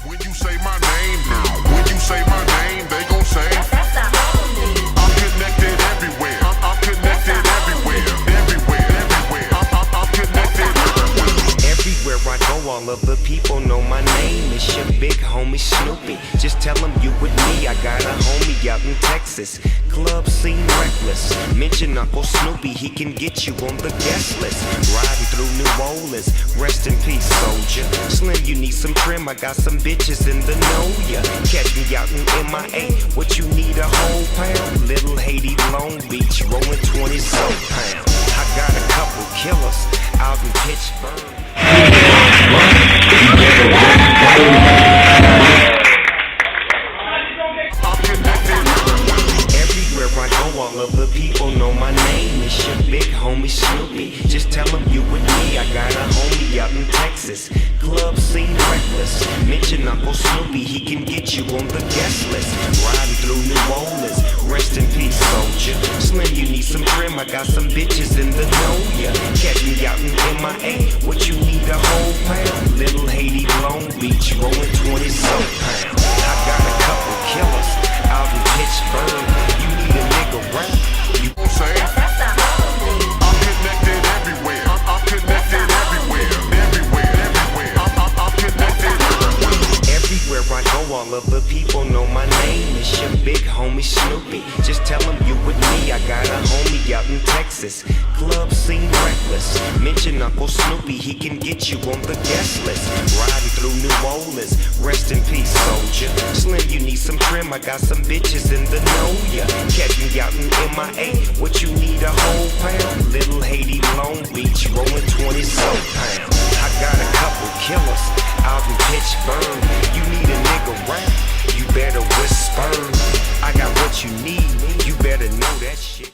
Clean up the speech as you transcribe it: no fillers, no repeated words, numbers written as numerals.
When you say my name, when you say my name, they gon' say That's the homie. I'm connected everywhere. I'm connected everywhere. Everywhere. I'm connected everywhere. Everywhere I go, all of the people know my name. It's your big homie Snoopy. Just tell them you with me. I got a homie out in Texas. Club scene reckless. Mention Uncle Snoopy, he can get you on the guest list. Riding through New Orleans. Rest in peace, soldier. Slim, you need some trim. I got some bitches in the know ya. Catch me out in MIA. What you need, a whole pound? Little Haiti, Long Beach, rolling 20 soap pounds. I got a couple killers out in Pittsburgh. Everywhere I go, all of the people know my name. It's your big homie Snoopy. Just tell them you with me. I got a homie out in Texas. Club scene reckless. Mention Uncle Snoopy, he can get you on the guest list. Riding through New Orleans. Rest in peace, soldier. Slim, you need some trim. I got some bitches in the know ya. Catch me out in MIA. What you need, a whole pound? Little Haiti, Long Beach, rolling 20 soap pounds. I got a couple killers out in Pittsburgh. You need a nigga rap. You Gon' say That's the homie. I'm connected everywhere. I'm connected everywhere. Everywhere. I'm connected everywhere. everywhere I go, all of the people know my name. It's your big homie Snoopy. Just tell them you with me. I got a homie out in Texas. Club scene reckless. Mention Uncle Snoopy, he can get you on the guest list. Riding through New Orleans. Rest in peace, soldier. Slim, you need some trim. I got some bitches in the know ya. Catch me out in MIA. What you need, a whole pound? Little Haiti, Long Beach, rolling 20 soap pounds. I got a couple killers out in Pittsburgh. You need a nigga rap, you better whisper. I got what you need, you better know that shit.